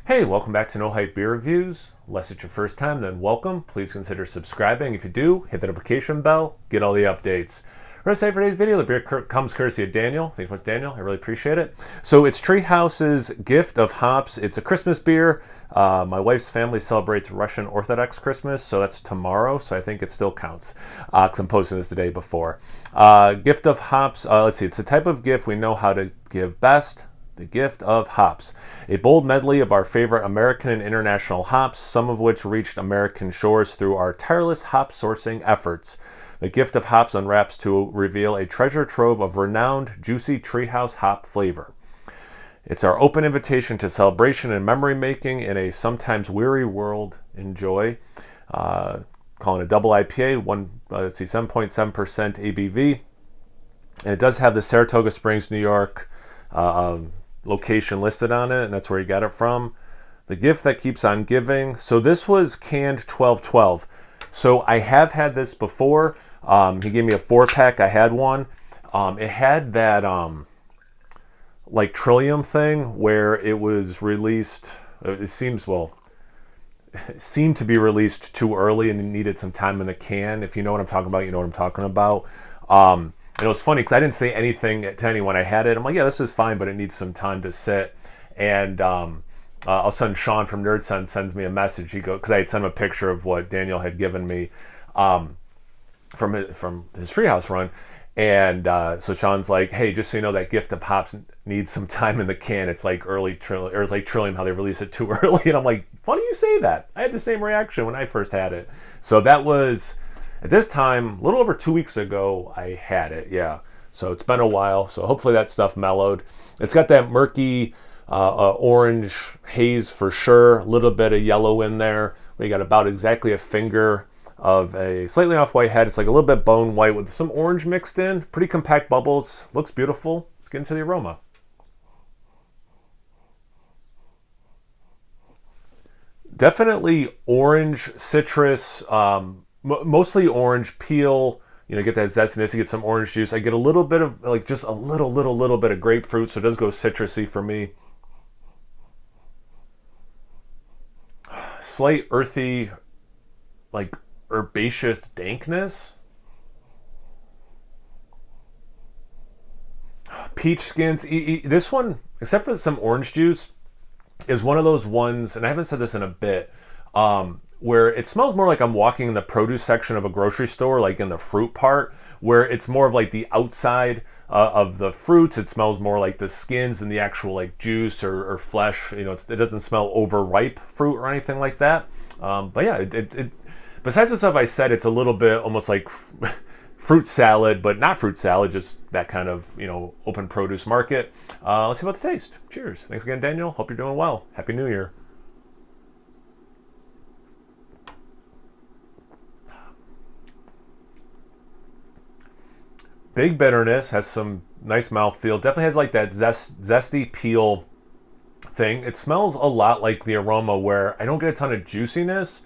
Hey, welcome back to No Hype Beer Reviews. Unless it's your first time, then welcome. Please consider subscribing. If you do, hit the notification bell, get all the updates. Rest of today's video, the beer comes courtesy of Daniel. Thanks so much, Daniel. I really appreciate it. So it's Treehouse's Gift of Hops. It's a Christmas beer. My wife's family celebrates Russian Orthodox Christmas, so that's tomorrow, so I think it still counts because I'm posting this the day before. Gift of Hops, let's see, it's the type of gift we know how to give best. The Gift of Hops, a bold medley of our favorite American and international hops, some of which reached American shores through our tireless hop sourcing efforts. The Gift of Hops unwraps to reveal a treasure trove of renowned, juicy treehouse hop flavor. It's our open invitation to celebration and memory making in a sometimes weary world. Enjoy. Calling it a double IPA, 7.7% ABV. And it does have the Saratoga Springs, New York location listed on it, and that's where he got it from. The gift that keeps on giving. So this was canned 12/12. So I have had this before. He gave me a 4-pack. I had one. It had that like Trillium thing where it was released. It seemed to be released too early and it needed some time in the can. If you know what I'm talking about, you know what I'm talking about. And it was funny because I didn't say anything to anyone. I had it. I'm like, yeah, this is fine, but it needs some time to sit. And all of a sudden, Sean from Nerd Sense sends me a message. He goes, because I had sent him a picture of what Daniel had given me from his treehouse run. And so Sean's like, hey, just so you know, that Gift of Hops needs some time in the can. It's like it's like Trillium, how they release it too early. And I'm like, why do you say that? I had the same reaction when I first had it. So that was... At this time, a little over 2 weeks ago, I had it, yeah. So it's been a while, so hopefully that stuff mellowed. It's got that murky orange haze for sure, a little bit of yellow in there. We got about exactly a finger of a slightly off-white head. It's like a little bit bone white with some orange mixed in. Pretty compact bubbles, looks beautiful. Let's get into the aroma. Definitely orange, citrus, mostly orange peel. You know, get that zestiness. You get some orange juice. I get a little bit of like just a little bit of grapefruit, so it does go citrusy for me. Slight earthy, like herbaceous dankness. Peach skins. This one, except for some orange juice, is one of those ones, and I haven't said this in a bit. Where it smells more like I'm walking in the produce section of a grocery store, like in the fruit part, where it's more of like the outside of the fruits. It smells more like the skins than the actual like juice or flesh. You know, it doesn't smell overripe fruit or anything like that. But yeah, it besides the stuff I said, it's a little bit almost like fruit salad, but not fruit salad, just that kind of, you know, open produce market. Let's see about the taste. Cheers. Thanks again, Daniel. Hope you're doing well. Happy New Year. Big bitterness, has some nice mouthfeel. Definitely has like that zesty peel thing. It smells a lot like the aroma where I don't get a ton of juiciness.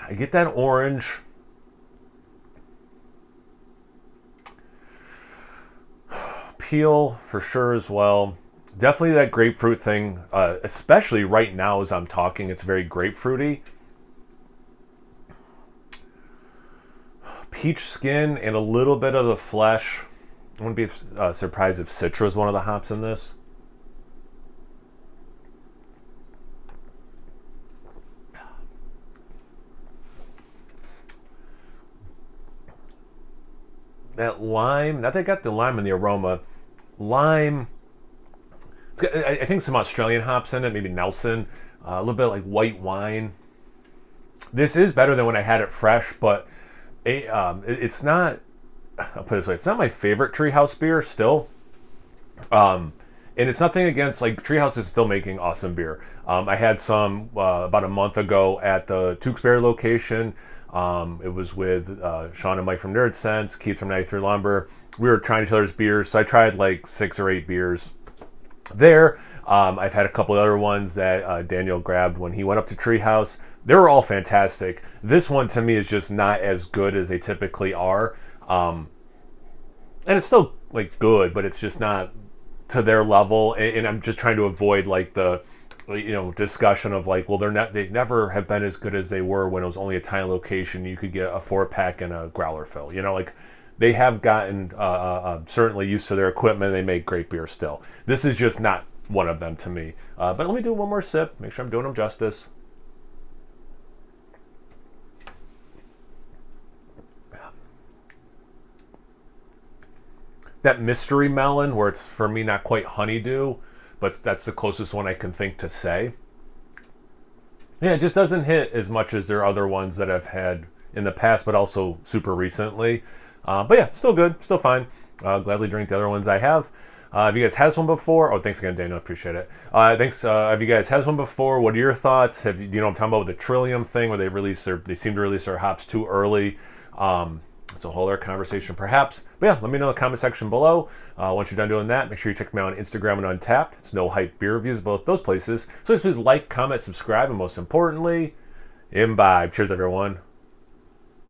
I get that orange. Peel for sure as well. Definitely that grapefruit thing, especially right now as I'm talking, it's very grapefruity. Peach skin and a little bit of the flesh. I wouldn't be surprised if Citra is one of the hops in this. That lime, not that I got the lime in the aroma. Lime, I think some Australian hops in it, maybe Nelson. A little bit like white wine. This is better than when I had it fresh, but it's not, I'll put it this way, it's not my favorite Treehouse beer still. And it's nothing against, like, Treehouse is still making awesome beer. I had some about a month ago at the Tewksbury location. It was with Sean and Mike from Nerd Sense, Keith from 93 Lumber. We were trying each other's beers, so I tried like 6 or 8 beers there. I've had a couple other ones that Daniel grabbed when he went up to Treehouse. They were all fantastic. This one to me is just not as good as they typically are. And it's still like good, but it's just not to their level. And I'm just trying to avoid like the discussion of like, well, they never have been as good as they were when it was only a tiny location. You could get a 4-pack and a growler fill. Like they have gotten certainly used to their equipment. They make great beer still. This is just not one of them to me. But let me do one more sip. Make sure I'm doing them justice. That mystery melon, where it's for me not quite honeydew, but that's the closest one I can think to say. Yeah, it just doesn't hit as much as their other ones that I've had in the past, but also super recently. But yeah, still good, still fine. Gladly drink the other ones I have. Have you guys had this one before? Oh, thanks again, Daniel. Appreciate it. Thanks. Have you guys had this one before? What are your thoughts? I'm talking about with the Trillium thing where they seem to release their hops too early. It's a whole other conversation, perhaps. But yeah, let me know in the comment section below. Once you're done doing that, make sure you check me out on Instagram and Untapped. It's No Hype Beer Reviews, both those places. So please like, comment, subscribe, and most importantly, imbibe. Cheers, everyone.